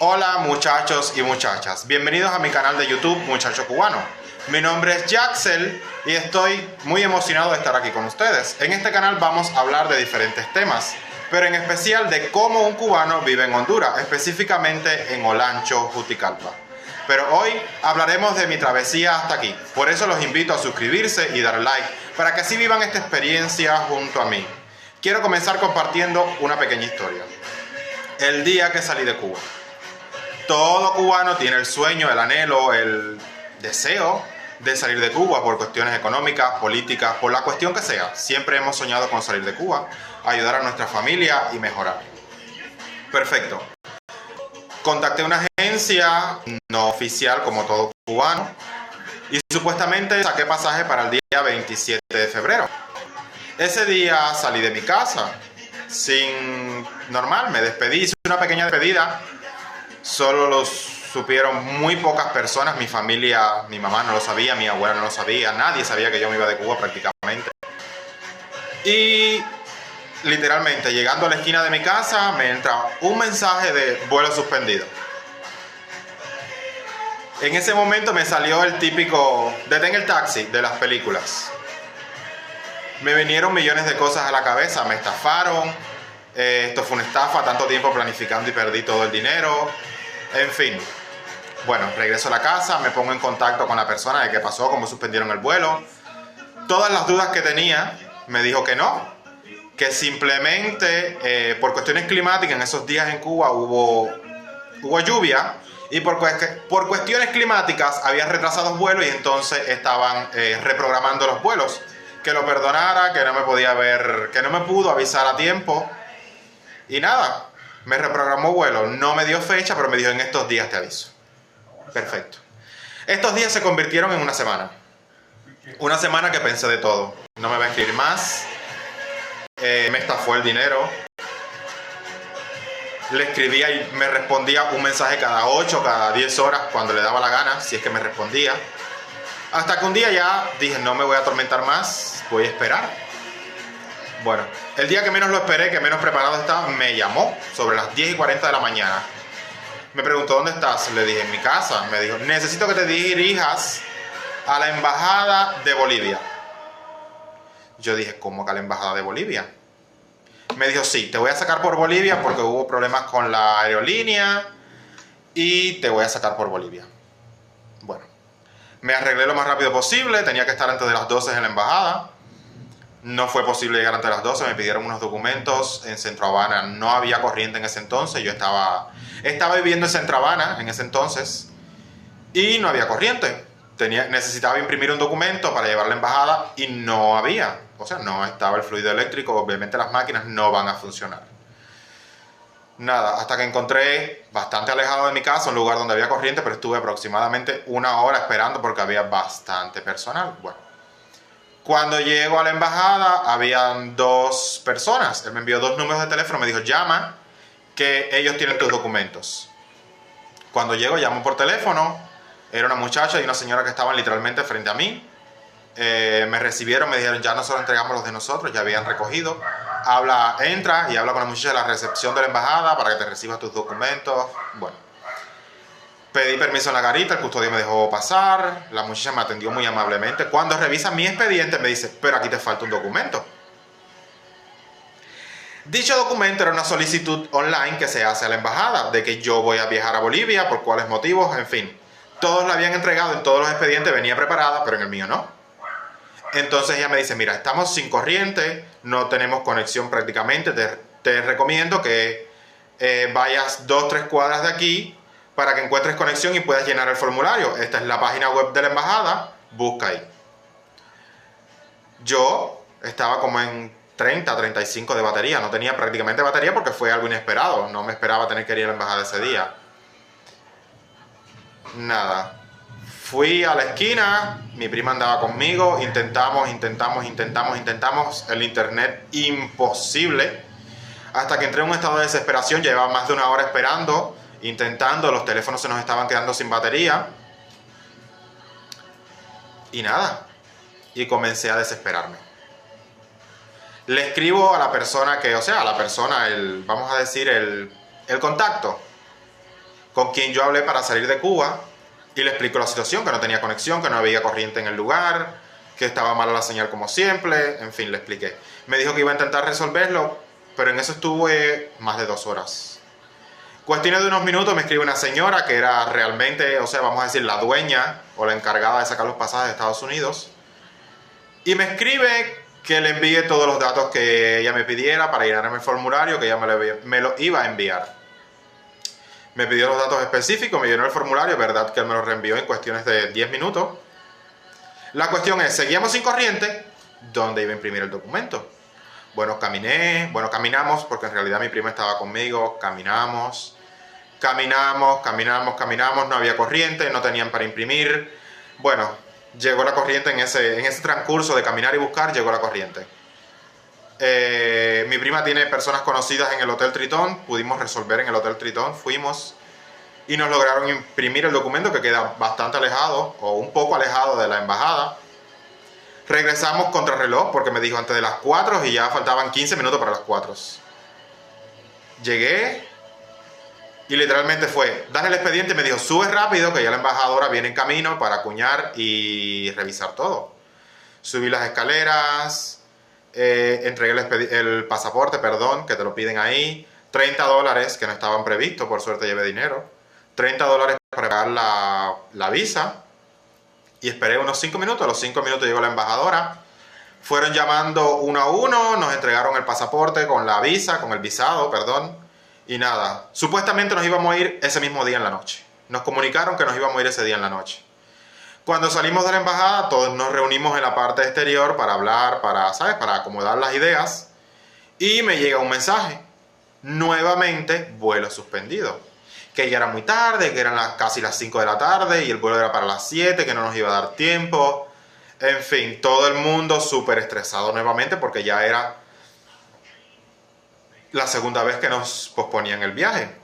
Hola muchachos y muchachas, bienvenidos a mi canal de YouTube Muchacho Cubano. Mi nombre es Jaxel y estoy muy emocionado de estar aquí con ustedes. En este canal vamos a hablar de diferentes temas, pero en especial de cómo un cubano vive en Honduras, específicamente en Olancho, Juticalpa. Pero hoy hablaremos de mi travesía hasta aquí, por eso los invito a suscribirse y dar like, para que así vivan esta experiencia junto a mí. Quiero comenzar compartiendo una pequeña historia. El día que salí de Cuba. Todo cubano tiene el sueño, el anhelo, el deseo de salir de Cuba por cuestiones económicas, políticas, por la cuestión que sea. Siempre hemos soñado con salir de Cuba, ayudar a nuestra familia y mejorar. Perfecto. Contacté una agencia no oficial como todo cubano y supuestamente saqué pasaje para el día 27 de febrero. Ese día salí de mi casa normal, me despedí, hice una pequeña despedida. Solo lo supieron muy pocas personas, mi familia, mi mamá no lo sabía, mi abuela no lo sabía, nadie sabía que yo me iba de Cuba prácticamente. Y literalmente llegando a la esquina de mi casa me entra un mensaje de vuelo suspendido. En ese momento me salió el típico detén el taxi de las películas. Me vinieron millones de cosas a la cabeza, me estafaron, esto fue una estafa, tanto tiempo planificando y perdí todo el dinero. En fin, bueno, regreso a la casa, me pongo en contacto con la persona de qué pasó, cómo suspendieron el vuelo. Todas las dudas que tenía, me dijo que no, que simplemente por cuestiones climáticas en esos días en Cuba hubo lluvia y por cuestiones climáticas habían retrasados vuelos y entonces estaban reprogramando los vuelos. Que lo perdonara, que no me podía ver, que no me pudo avisar a tiempo y nada. Me reprogramó vuelo, no me dio fecha, pero me dijo en estos días te aviso. Perfecto. Estos días se convirtieron en una semana. Una semana que pensé de todo. No me va a escribir más. Me estafó el dinero. Le escribía y me respondía un mensaje cada 8, cada 10 horas cuando le daba la gana, si es que me respondía. Hasta que un día ya dije, no me voy a atormentar más, voy a esperar. Bueno, el día que menos lo esperé, que menos preparado estaba, me llamó sobre las 10:40 de la mañana. Me preguntó, ¿dónde estás? Le dije, en mi casa. Me dijo, necesito que te dirijas a la embajada de Bolivia. Yo dije, ¿cómo que a la embajada de Bolivia? Me dijo, sí, te voy a sacar por Bolivia porque hubo problemas con la aerolínea y te voy a sacar por Bolivia. Bueno, me arreglé lo más rápido posible, tenía que estar antes de las 12 en la embajada. No fue posible llegar antes de las 12, me pidieron unos documentos. En Centro Habana no había corriente en ese entonces, yo estaba viviendo en Centro Habana en ese entonces y no había corriente. Necesitaba imprimir un documento para llevar a la embajada y no había, o sea, no estaba el fluido eléctrico, obviamente las máquinas no van a funcionar. Nada, hasta que encontré bastante alejado de mi casa un lugar donde había corriente, pero estuve aproximadamente una hora esperando porque había bastante personal. Bueno, cuando llego a la embajada habían dos personas. Él me envió 2 números de teléfono, me dijo llama, que ellos tienen tus documentos. Cuando llego llamo por teléfono, era una muchacha y una señora que estaban literalmente frente a mí. Me recibieron, me dijeron ya nosotros entregamos los de nosotros, ya habían recogido. Entra y habla con la muchacha de la recepción de la embajada para que te reciba tus documentos. Bueno, pedí permiso en la garita, el custodio me dejó pasar, la muchacha me atendió muy amablemente. Cuando revisa mi expediente me dice, pero aquí te falta un documento. Dicho documento era una solicitud online que se hace a la embajada de que yo voy a viajar a Bolivia, por cuáles motivos, en fin. Todos la habían entregado, en todos los expedientes venía preparada, pero en el mío no. Entonces ella me dice, mira, estamos sin corriente, no tenemos conexión prácticamente, te recomiendo que vayas 2-3 cuadras de aquí para que encuentres conexión y puedas llenar el formulario. Esta es la página web de la embajada, busca ahí. Yo estaba como en 30-35 de batería, no tenía prácticamente batería porque fue algo inesperado, no me esperaba tener que ir a la embajada ese día. Nada. Fui a la esquina, mi prima andaba conmigo, intentamos, el internet imposible, hasta que entré en un estado de desesperación, llevaba más de una hora esperando, intentando, los teléfonos se nos estaban quedando sin batería, y nada, y comencé a desesperarme. Le escribo a la persona vamos a decir el contacto, con quien yo hablé para salir de Cuba y le explico la situación, que no tenía conexión, que no había corriente en el lugar, que estaba mala la señal como siempre, en fin, le expliqué. Me dijo que iba a intentar resolverlo, pero en eso estuve más de 2 horas. Cuestiones de unos minutos me escribe una señora que era realmente, o sea, vamos a decir, la dueña o la encargada de sacar los pasajes de Estados Unidos. Y me escribe que le envíe todos los datos que ella me pidiera para llenarme el formulario, que ella me lo iba a enviar. Me pidió los datos específicos, me llenó el formulario, verdad que él me lo reenvió en cuestiones de 10 minutos. La cuestión es, seguíamos sin corriente, ¿dónde iba a imprimir el documento? Bueno, caminamos, porque en realidad mi prima estaba conmigo, caminamos, no había corriente, no tenían para imprimir. Bueno, llegó la corriente en ese transcurso de caminar y buscar, llegó la corriente. Mi prima tiene personas conocidas en el Hotel Tritón, pudimos resolver en el Hotel Tritón, fuimos y nos lograron imprimir el documento, que queda bastante alejado o un poco alejado de la embajada. Regresamos contra reloj porque me dijo antes de las 4 y ya faltaban 15 minutos para las 4. Llegué y literalmente fue, dale el expediente, me dijo, sube rápido que ya la embajadora viene en camino para acuñar y revisar todo. Subí las escaleras, entregué el pasaporte, perdón, que te lo piden ahí, $30 que no estaban previstos, por suerte llevé dinero, $30 para pagar la visa, y esperé unos 5 minutos, a los 5 minutos llegó la embajadora, fueron llamando uno a uno, nos entregaron el pasaporte con la visa, con el visado, perdón, y nada, supuestamente nos íbamos a ir ese mismo día en la noche, nos comunicaron que nos íbamos a ir ese día en la noche. Cuando salimos de la embajada, todos nos reunimos en la parte exterior para hablar, ¿sabes? Para acomodar las ideas. Y me llega un mensaje. Nuevamente, vuelo suspendido. Que ya era muy tarde, que eran casi las 5 de la tarde y el vuelo era para las 7, que no nos iba a dar tiempo. En fin, todo el mundo súper estresado nuevamente porque ya era la segunda vez que nos posponían el viaje.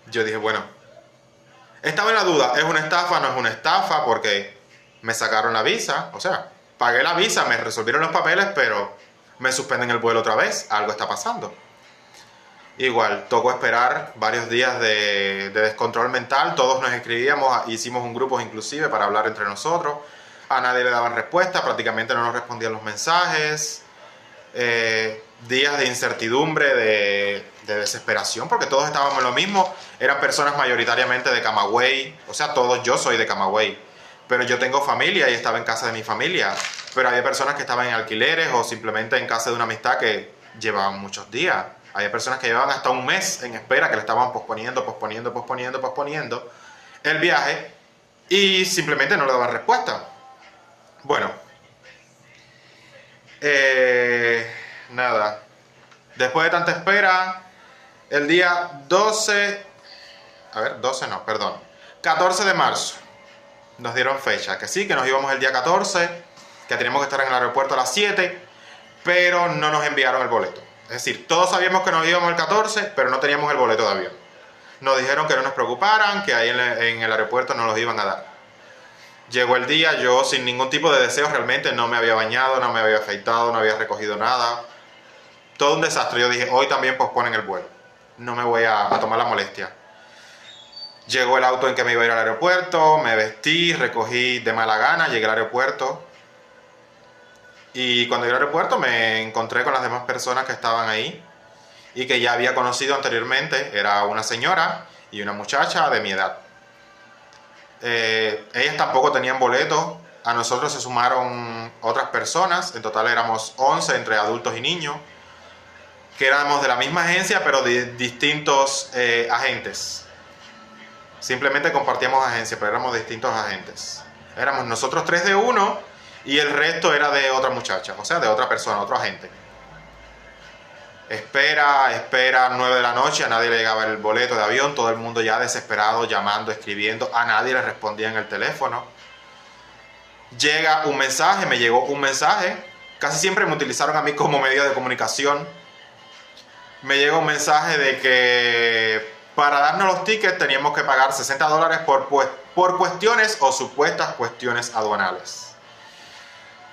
Yo dije, bueno, estaba en la duda, ¿es una estafa? ¿No es una estafa? Porque me sacaron la visa, o sea, pagué la visa, me resolvieron los papeles, pero me suspenden el vuelo otra vez, algo está pasando. Igual, tocó esperar varios días de descontrol mental, todos nos escribíamos, hicimos un grupo inclusive para hablar entre nosotros, a nadie le daban respuesta, prácticamente no nos respondían los mensajes, días de incertidumbre, de desesperación, porque todos estábamos en lo mismo, eran personas mayoritariamente de Camagüey, o sea, yo soy de Camagüey, pero yo tengo familia y estaba en casa de mi familia, pero había personas que estaban en alquileres o simplemente en casa de una amistad que llevaban muchos días, había personas que llevaban hasta un mes en espera, que le estaban posponiendo el viaje y simplemente no le daban respuesta. Bueno, nada, después de tanta espera, el día 14 de marzo, nos dieron fecha, que sí, que nos íbamos el día 14, que teníamos que estar en el aeropuerto a las 7, pero no nos enviaron el boleto. Es decir, todos sabíamos que nos íbamos el 14, pero no teníamos el boleto de avión. Nos dijeron que no nos preocuparan, que ahí en el aeropuerto nos los iban a dar. Llegó el día, yo sin ningún tipo de deseo realmente, no me había bañado, no me había afeitado, no había recogido nada. Todo un desastre. Yo dije, hoy también posponen el vuelo. No me voy a tomar la molestia. Llegó el auto en que me iba a ir al aeropuerto, me vestí, recogí de mala gana, llegué al aeropuerto. Y cuando llegué al aeropuerto me encontré con las demás personas que estaban ahí y que ya había conocido anteriormente. Era una señora y una muchacha de mi edad. Ellas tampoco tenían boleto. A nosotros se sumaron otras personas. En total éramos 11 entre adultos y niños, que éramos de la misma agencia pero de distintos agentes. Simplemente compartíamos agencia, pero éramos distintos agentes. Éramos nosotros 3 de uno y el resto era de otra muchacha, o sea, de otra persona, otro agente. Espera, 9 de la noche, a nadie le llegaba el boleto de avión, todo el mundo ya desesperado, llamando, escribiendo, a nadie le respondía en el teléfono. Llega un mensaje, me llegó un mensaje, casi siempre me utilizaron a mí como medio de comunicación. Me llega un mensaje de que para darnos los tickets teníamos que pagar $60 por cuestiones o supuestas cuestiones aduanales.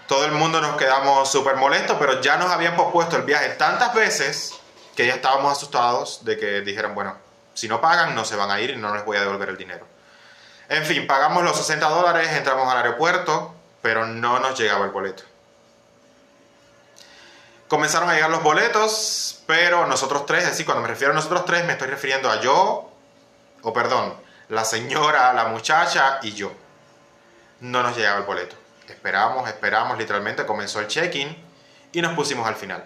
Todo el mundo nos quedamos súper molestos, pero ya nos habían pospuesto el viaje tantas veces que ya estábamos asustados de que dijeran, bueno, Si no pagan, no se van a ir y no les voy a devolver el dinero. En fin, pagamos los $60, entramos al aeropuerto, pero no nos llegaba el boleto. Comenzaron a llegar los boletos, pero nosotros tres, es decir, cuando me refiero a nosotros tres, me estoy refiriendo a la señora, la muchacha y yo. No nos llegaba el boleto. Esperamos, literalmente comenzó el check-in y nos pusimos al final.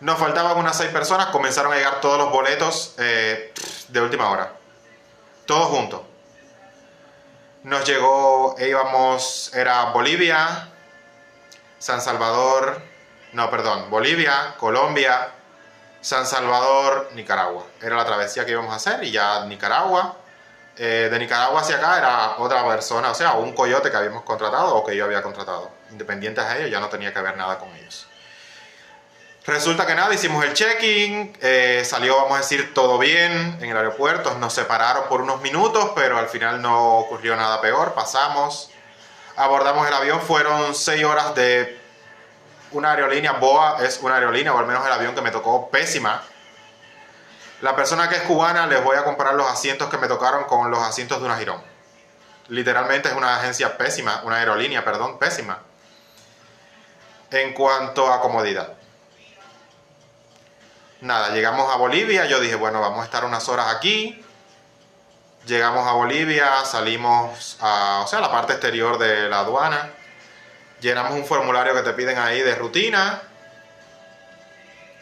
Nos faltaban unas 6 personas, comenzaron a llegar todos los boletos de última hora. Todos juntos. Nos llegó, era Bolivia, Bolivia, Colombia, San Salvador, Nicaragua. Era la travesía que íbamos a hacer y ya Nicaragua. De Nicaragua hacia acá era otra persona, o sea, un coyote que habíamos contratado o que yo había contratado. Independientes a ellos, ya no tenía que ver nada con ellos. Resulta que nada, hicimos el check-in, salió, vamos a decir, todo bien en el aeropuerto. Nos separaron por unos minutos, pero al final no ocurrió nada peor. Pasamos, abordamos el avión, fueron 6 horas de una aerolínea. BOA es una aerolínea, o al menos el avión que me tocó, pésima. La persona que es cubana, les voy a comparar los asientos que me tocaron con los asientos de una Girón. Literalmente es una agencia pésima, una aerolínea, perdón, pésima. En cuanto a comodidad. Nada, llegamos a Bolivia, yo dije, bueno, vamos a estar unas horas aquí. Llegamos a Bolivia, salimos a la parte exterior de la aduana. Llenamos un formulario que te piden ahí de rutina.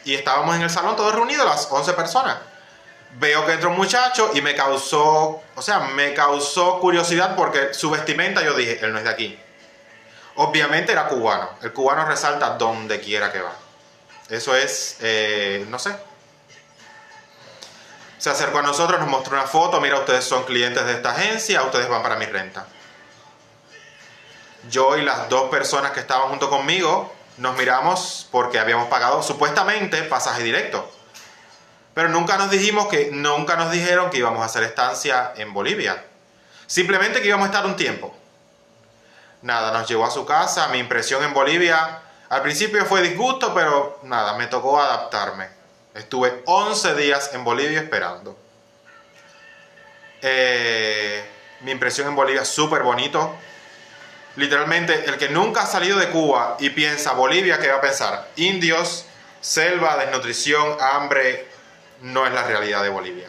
Y estábamos en el salón todos reunidos, las 11 personas. Veo que entra un muchacho y me causó curiosidad porque su vestimenta, yo dije, él no es de aquí. Obviamente era cubano. El cubano resalta donde quiera que va. Eso es, no sé. Se acercó a nosotros, nos mostró una foto. Mira, ustedes son clientes de esta agencia, ustedes van para mi renta. Yo y las 2 personas que estaban junto conmigo nos miramos porque habíamos pagado supuestamente pasaje directo. Pero nunca nos dijeron que íbamos a hacer estancia en Bolivia. Simplemente que íbamos a estar un tiempo. Nada, nos llevó a su casa. Mi impresión en Bolivia, al principio fue disgusto, pero nada, me tocó adaptarme. Estuve 11 días en Bolivia esperando. Mi impresión en Bolivia, súper bonito. Literalmente, el que nunca ha salido de Cuba y piensa Bolivia, ¿qué va a pensar? Indios, selva, desnutrición, hambre. No es la realidad de Bolivia.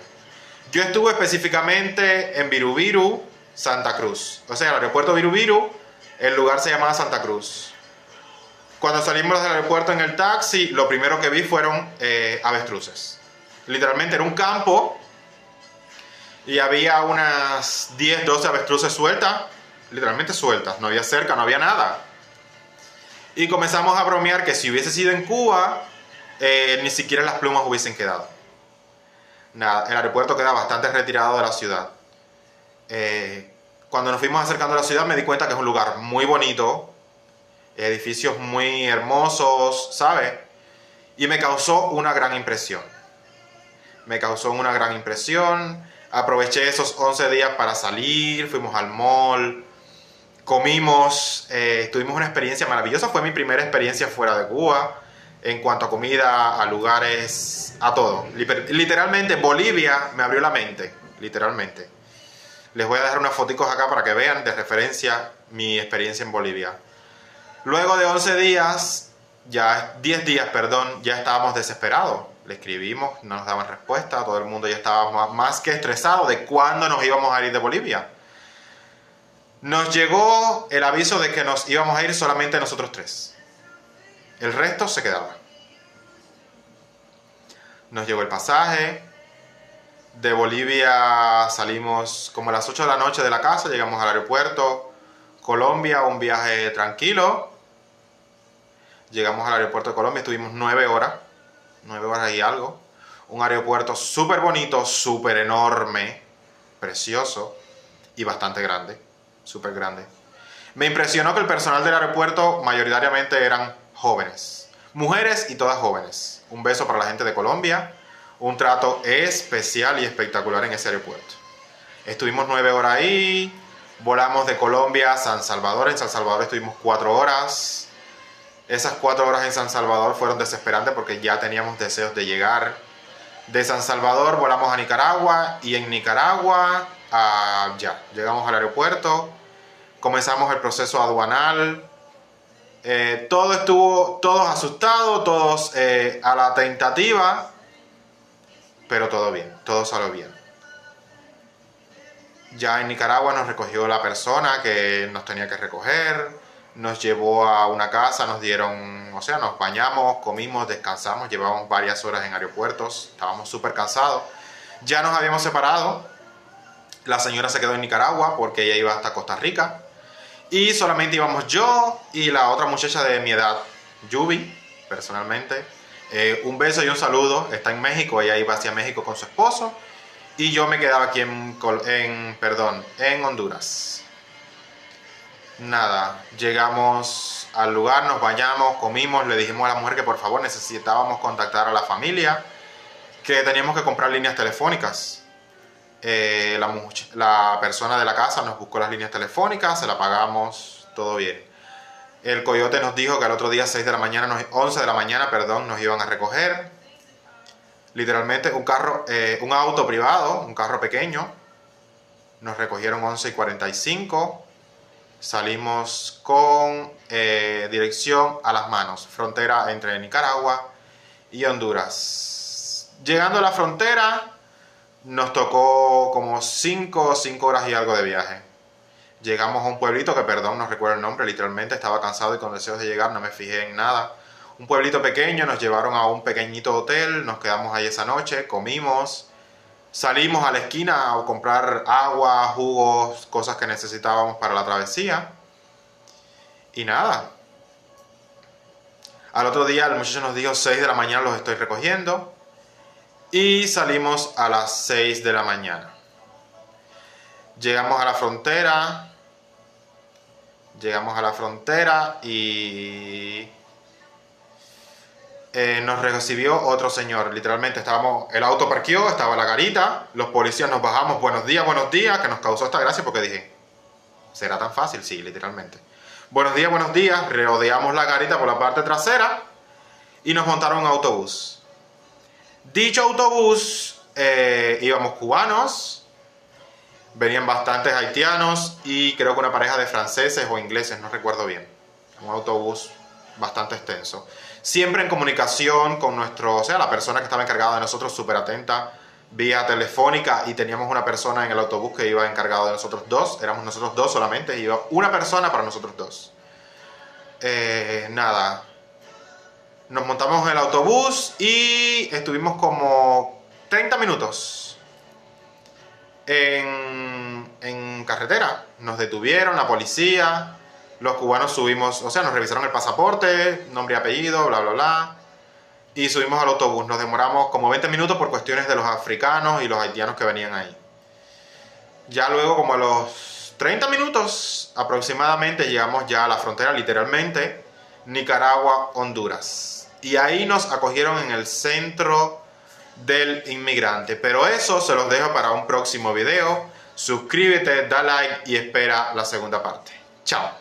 Yo estuve específicamente en Virubiru, Santa Cruz. O sea, el aeropuerto Virubiru, el lugar se llamaba Santa Cruz. Cuando salimos del aeropuerto en el taxi, lo primero que vi fueron avestruces. Literalmente era un campo y había unas 10, 12 avestruces sueltas. Literalmente sueltas, no había cerca, no había nada. Y comenzamos a bromear que si hubiese sido en Cuba, ni siquiera las plumas hubiesen quedado. Nada, el aeropuerto queda bastante retirado de la ciudad. Cuando nos fuimos acercando a la ciudad me di cuenta que es un lugar muy bonito, edificios muy hermosos, ¿sabes? Y me causó una gran impresión. Aproveché esos 11 días para salir, fuimos al mall, comimos, tuvimos una experiencia maravillosa. Fue mi primera experiencia fuera de Cuba. En cuanto a comida, a lugares, a todo. Literalmente Bolivia me abrió la mente. Literalmente. Les voy a dejar unas fotos acá para que vean de referencia mi experiencia en Bolivia. Luego de 10 días, ya estábamos desesperados. Le escribimos, no nos daban respuesta. Todo el mundo ya estaba más que estresado de cuándo nos íbamos a ir de Bolivia. Nos llegó el aviso de que nos íbamos a ir solamente nosotros 3. El resto se quedaba. Nos llegó el pasaje. De Bolivia salimos como a las 8 de la noche de la casa. Llegamos al aeropuerto. Colombia, un viaje tranquilo. Llegamos al aeropuerto de Colombia. Estuvimos 9 horas. 9 horas y algo. Un aeropuerto súper bonito, súper enorme. Precioso. Y bastante grande. Súper grande. Me impresionó que el personal del aeropuerto mayoritariamente eran jóvenes, mujeres y todas jóvenes. Un beso para la gente de Colombia, un trato especial y espectacular en ese aeropuerto. Estuvimos 9 horas ahí, volamos de Colombia a San Salvador. En San Salvador estuvimos 4 horas. Esas 4 horas en San Salvador fueron desesperantes porque ya teníamos deseos de llegar. De San Salvador volamos a Nicaragua y en Nicaragua ya llegamos al aeropuerto, comenzamos el proceso aduanal. Todos asustados, todos a la tentativa, pero todo bien, todo salió bien. Ya en Nicaragua nos recogió la persona que nos tenía que recoger, nos llevó a una casa, nos bañamos, comimos, descansamos, llevábamos varias horas en aeropuertos, estábamos súper cansados. Ya nos habíamos separado, la señora se quedó en Nicaragua porque ella iba hasta Costa Rica. Y solamente íbamos yo y la otra muchacha de mi edad, Yubi, personalmente. Un beso y un saludo. Está en México, ella iba hacia México con su esposo. Y yo me quedaba aquí en Honduras. Nada, llegamos al lugar, nos bañamos, comimos, le dijimos a la mujer que por favor necesitábamos contactar a la familia, que teníamos que comprar líneas telefónicas. La persona de la casa nos buscó las líneas telefónicas, se la pagamos, todo bien. El coyote nos dijo que al otro día 11 de la mañana, nos iban a recoger. Literalmente un auto privado, un carro pequeño. Nos recogieron 11:45. Salimos con dirección a Las Manos, frontera entre Nicaragua y Honduras. Llegando a la frontera, nos tocó como 5 horas y algo de viaje. Llegamos a un pueblito que, no recuerdo el nombre, literalmente estaba cansado y con deseos de llegar, no me fijé en nada. Un pueblito pequeño, nos llevaron a un pequeñito hotel, nos quedamos ahí esa noche, comimos, salimos a la esquina a comprar agua, jugos, cosas que necesitábamos para la travesía. Y nada. Al otro día el muchacho nos dijo 6 de la mañana los estoy recogiendo. Y salimos a las 6 de la mañana. Llegamos a la frontera y nos recibió otro señor. Literalmente el auto parqueó, estaba la garita, los policías nos bajamos, buenos días, que nos causó esta gracia porque dije, ¿será tan fácil? Sí, literalmente. Buenos días, rodeamos la garita por la parte trasera y nos montaron en un autobús. Dicho autobús, íbamos cubanos, venían bastantes haitianos y creo que una pareja de franceses o ingleses, no recuerdo bien. Un autobús bastante extenso. Siempre en comunicación con la persona que estaba encargada de nosotros, súper atenta, vía telefónica, y teníamos una persona en el autobús que iba encargado de nosotros dos. Éramos nosotros dos solamente, iba una persona para nosotros dos. Nada. Nos montamos en el autobús y estuvimos como 30 minutos en carretera. Nos detuvieron, la policía, los cubanos subimos, nos revisaron el pasaporte, nombre y apellido, bla, bla, bla. Y subimos al autobús. Nos demoramos como 20 minutos por cuestiones de los africanos y los haitianos que venían ahí. Ya luego, como a los 30 minutos aproximadamente, llegamos ya a la frontera, literalmente, Nicaragua-Honduras. Y ahí nos acogieron en el centro del inmigrante. Pero eso se los dejo para un próximo video. Suscríbete, da like y espera la segunda parte. Chao.